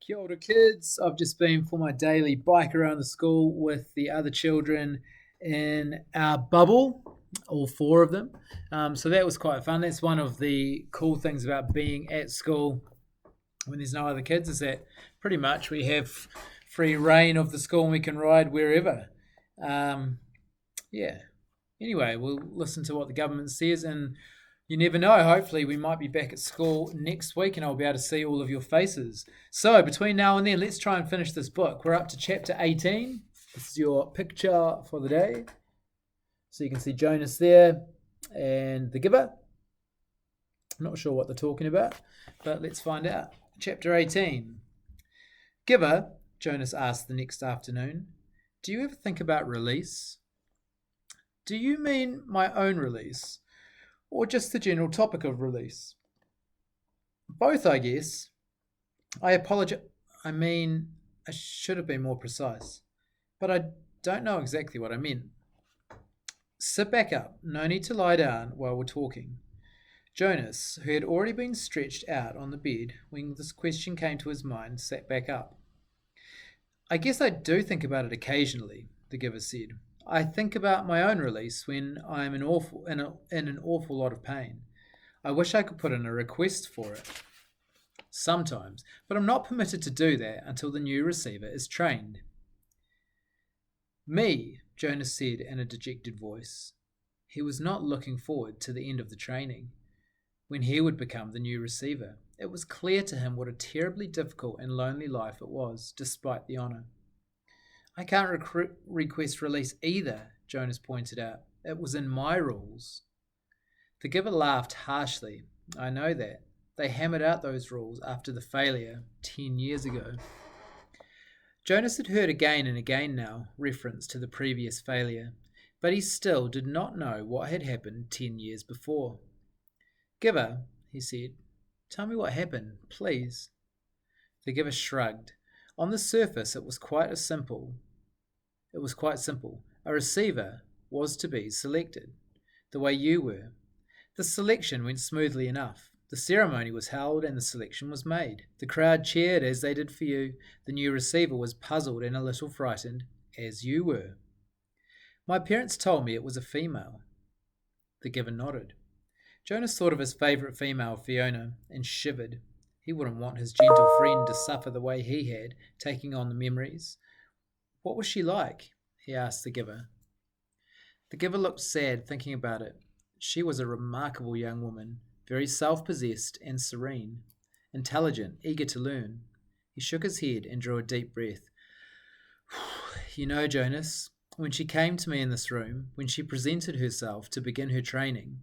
Kia ora, kids. I've just been for my daily bike around the school with the other children in our bubble, all four of them. So that was quite fun. That's one of the cool things about being at school when there's no other kids, is that pretty much we have free reign of the school and we can ride wherever. Um, yeah. Anyway, we'll listen to what the government says, and you never know. Hopefully, we might be back at school next week and I'll be able to see all of your faces. So, between now and then, let's try and finish this book. We're up to chapter 18. This is your picture for the day. So, you can see Jonas there and the giver. I'm not sure what they're talking about, but let's find out. Chapter 18. Giver, Jonas asked the next afternoon, do you ever think about release? Do you mean my own release, or just the general topic of release? Both, I guess. I apologize. I should have been more precise, but I don't know exactly what I meant. Sit back up. No need to lie down while we're talking. Jonas, who had already been stretched out on the bed when this question came to his mind, sat back up. I guess I do think about it occasionally, the giver said. I think about my own release when I'm in an awful lot of pain. I wish I could put in a request for it. Sometimes, but I'm not permitted to do that until the new receiver is trained. Me, Jonas said in a dejected voice. He was not looking forward to the end of the training, when he would become the new receiver. It was clear to him what a terribly difficult and lonely life it was, despite the honour. I can't request release either, Jonas pointed out. It was in my rules. The giver laughed harshly. I know that. They hammered out those rules after the failure 10 years ago. Jonas had heard again and again now reference to the previous failure, but he still did not know what had happened 10 years before. Giver, he said, tell me what happened, please. The giver shrugged. On the surface, it was quite simple. A receiver was to be selected, the way you were. The selection went smoothly enough. The ceremony was held and the selection was made. The crowd cheered as they did for you. The new receiver was puzzled and a little frightened, as you were. My parents told me it was a female. The giver nodded. Jonas thought of his favourite female, Fiona, and shivered. He wouldn't want his gentle friend to suffer the way he had, taking on the memories. What was she like? He asked the giver. The giver looked sad, thinking about it. She was a remarkable young woman, very self-possessed and serene, intelligent, eager to learn. He shook his head and drew a deep breath. You know, Jonas, when she came to me in this room, when she presented herself to begin her training,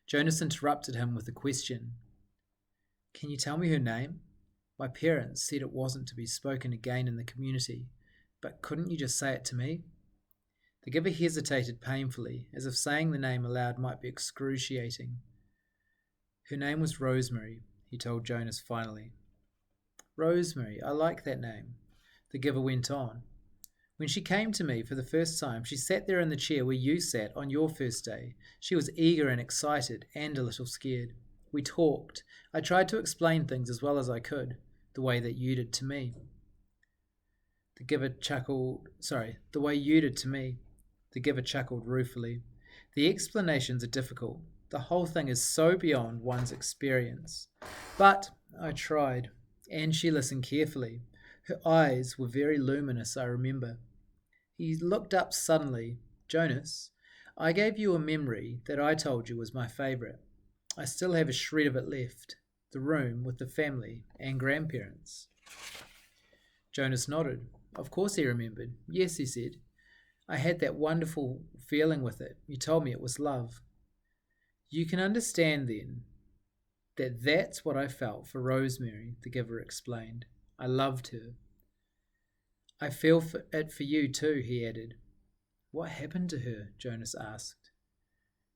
Jonas interrupted him with a question. Can you tell me her name? My parents said it wasn't to be spoken again in the community, but couldn't you just say it to me? The giver hesitated painfully, as if saying the name aloud might be excruciating. Her name was Rosemary, he told Jonas finally. Rosemary, I like that name. The giver went on. When she came to me for the first time, she sat there in the chair where you sat on your first day. She was eager and excited and a little scared. We talked. I tried to explain things as well as I could, the way that you did to me. The way you did to me. The giver chuckled ruefully. The explanations are difficult. The whole thing is so beyond one's experience. But I tried, and she listened carefully. Her eyes were very luminous, I remember. He looked up suddenly. Jonas, I gave you a memory that I told you was my favourite. I still have a shred of it left. The room with the family and grandparents. Jonas nodded. Of course he remembered. Yes, he said. I had that wonderful feeling with it. You told me it was love. You can understand then that that's what I felt for Rosemary, the giver explained. I loved her. I feel it for you too, he added. What happened to her? Jonas asked.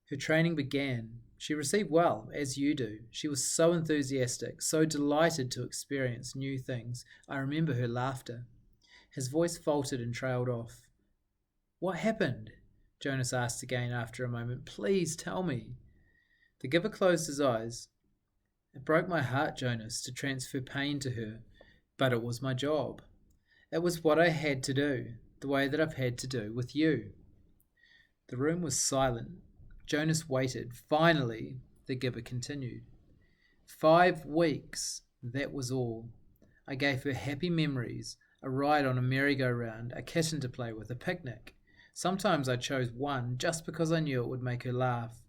Her training began. She received well, as you do. She was so enthusiastic, so delighted to experience new things. I remember her laughter. His voice faltered and trailed off. What happened? Jonas asked again after a moment. Please tell me. The giver closed his eyes. It broke my heart, Jonas, to transfer pain to her. But it was my job. It was what I had to do, the way that I've had to do with you. The room was silent. Jonas waited. Finally, the giver continued. 5 weeks, that was all. I gave her happy memories, a ride on a merry-go-round, a kitten to play with, a picnic. Sometimes I chose one just because I knew it would make her laugh,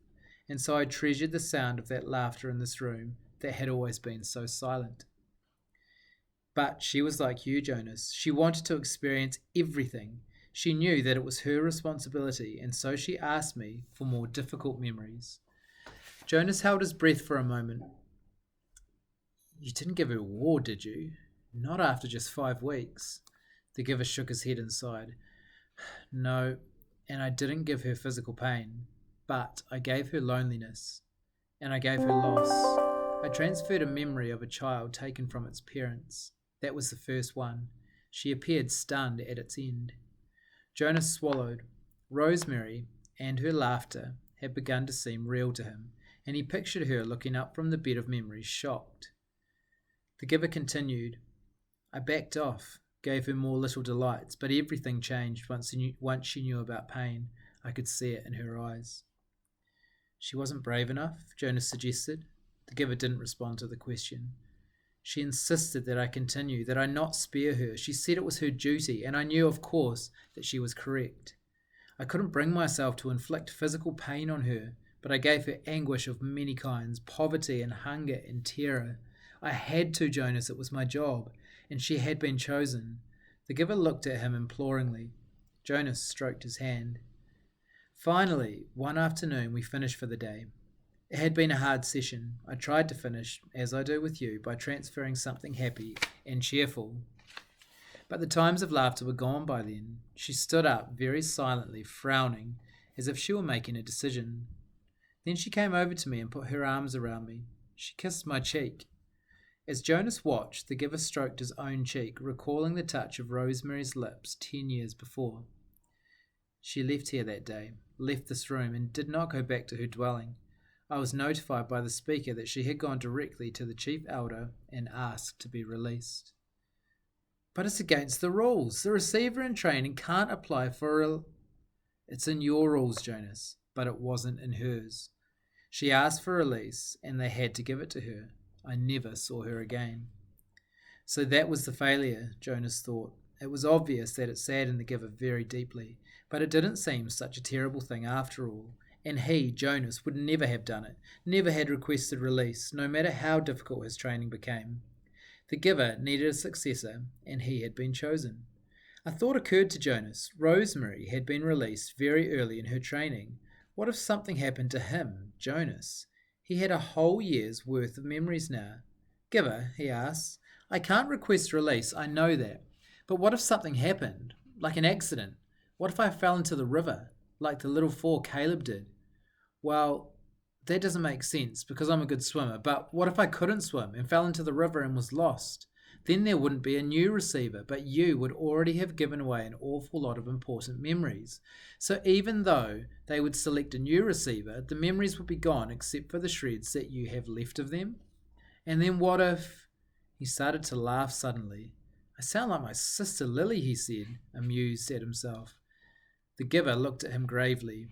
and so I treasured the sound of that laughter in this room that had always been so silent. But she was like you, Jonas. She wanted to experience everything. She knew that it was her responsibility, and so she asked me for more difficult memories. Jonas held his breath for a moment. You didn't give her war, did you? Not after just 5 weeks. The giver shook his head and sighed. No, and I didn't give her physical pain, but I gave her loneliness, and I gave her loss. I transferred a memory of a child taken from its parents. That was the first one. She appeared stunned at its end. Jonas swallowed. Rosemary and her laughter had begun to seem real to him, and he pictured her looking up from the bed of memories, shocked. The giver continued. I backed off, gave her more little delights, but everything changed once she knew about pain. I could see it in her eyes. She wasn't brave enough, Jonas suggested. The giver didn't respond to the question. She insisted that I continue, that I not spare her. She said it was her duty, and I knew, of course, that she was correct. I couldn't bring myself to inflict physical pain on her, but I gave her anguish of many kinds, poverty and hunger and terror. I had to, Jonas, it was my job, and she had been chosen. The giver looked at him imploringly. Jonas stroked his hand. Finally, one afternoon we finished for the day. It had been a hard session. I tried to finish, as I do with you, by transferring something happy and cheerful. But the times of laughter were gone by then. She stood up, very silently, frowning, as if she were making a decision. Then she came over to me and put her arms around me. She kissed my cheek. As Jonas watched, the giver stroked his own cheek, recalling the touch of Rosemary's lips 10 years before. She left here that day, left this room, and did not go back to her dwelling. I was notified by the speaker that she had gone directly to the chief elder and asked to be released. But it's against the rules. The receiver in training can't apply for a... It's in your rules, Jonas, but it wasn't in hers. She asked for release, and they had to give it to her. I never saw her again. So that was the failure, Jonas thought. It was obvious that it saddened the giver very deeply, but it didn't seem such a terrible thing after all. And he, Jonas, would never have done it, never had requested release, no matter how difficult his training became. The giver needed a successor, and he had been chosen. A thought occurred to Jonas. Rosemary had been released very early in her training. What if something happened to him, Jonas? He had a whole year's worth of memories now. Giver, he asked, I can't request release, I know that. But what if something happened, like an accident? What if I fell into the river, like the little four Caleb did? Well, that doesn't make sense because I'm a good swimmer, but what if I couldn't swim and fell into the river and was lost? Then there wouldn't be a new receiver, but you would already have given away an awful lot of important memories. So even though they would select a new receiver, the memories would be gone except for the shreds that you have left of them. And then what if... He started to laugh suddenly. I sound like my sister Lily, he said, amused at himself. The giver looked at him gravely.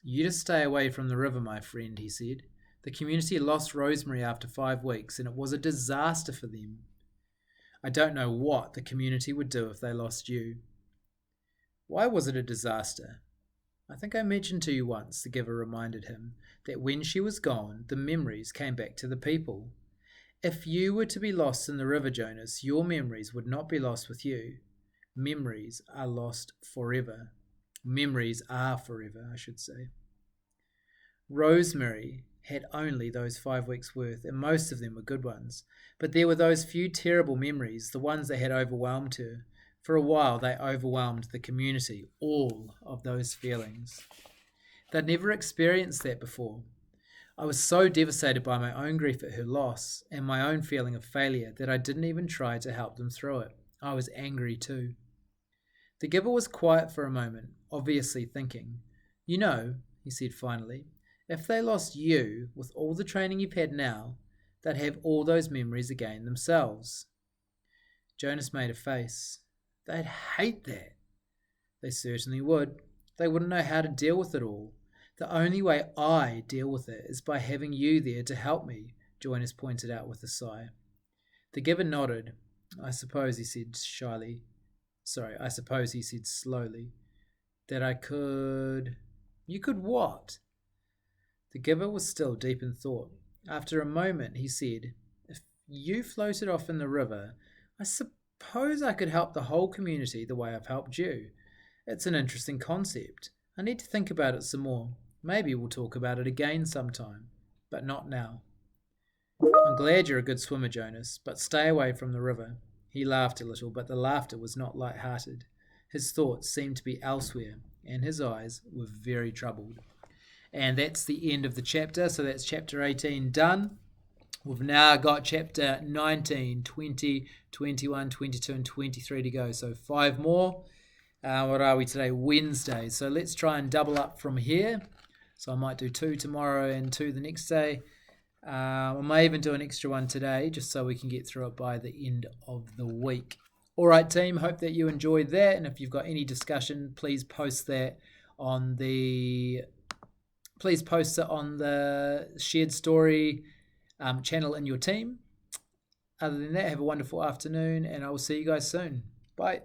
You just stay away from the river, my friend, he said. The community lost Rosemary after 5 weeks, and it was a disaster for them. I don't know what the community would do if they lost you. Why was it a disaster? I think I mentioned to you once, the giver reminded him, that when she was gone, the memories came back to the people. If you were to be lost in the river, Jonas, your memories would not be lost with you. Memories are lost forever. Memories are forever, I should say. Rosemary had only those 5 weeks' worth, and most of them were good ones. But there were those few terrible memories, the ones that had overwhelmed her. For a while they overwhelmed the community, all of those feelings. They'd never experienced that before. I was so devastated by my own grief at her loss and my own feeling of failure that I didn't even try to help them through it. I was angry too. The giver was quiet for a moment, obviously thinking. You know, he said finally, if they lost you, with all the training you've had now, they'd have all those memories again themselves. Jonas made a face. They'd hate that. They certainly would. They wouldn't know how to deal with it all. The only way I deal with it is by having you there to help me, Jonas pointed out with a sigh. The giver nodded. I suppose, he said shyly. I suppose he said slowly. That I could. You could what? The giver was still deep in thought. After a moment, he said, if you floated off in the river, I suppose I could help the whole community the way I've helped you. It's an interesting concept. I need to think about it some more. Maybe we'll talk about it again sometime, but not now. I'm glad you're a good swimmer, Jonas, but stay away from the river. He laughed a little, but the laughter was not light-hearted. His thoughts seemed to be elsewhere, and his eyes were very troubled. And that's the end of the chapter. So that's chapter 18 done. We've now got chapter 19, 20, 21, 22, and 23 to go. So 5 more. What are we today? Wednesday. So let's try and double up from here. So I might do 2 tomorrow and 2 the next day. I may even do an extra one today just so we can get through it by the end of the week. All right, team. Hope that you enjoyed that. And if you've got any discussion, please post that on the... Please post it on the shared story channel in your team. Other than that, have a wonderful afternoon, and I will see you guys soon. Bye.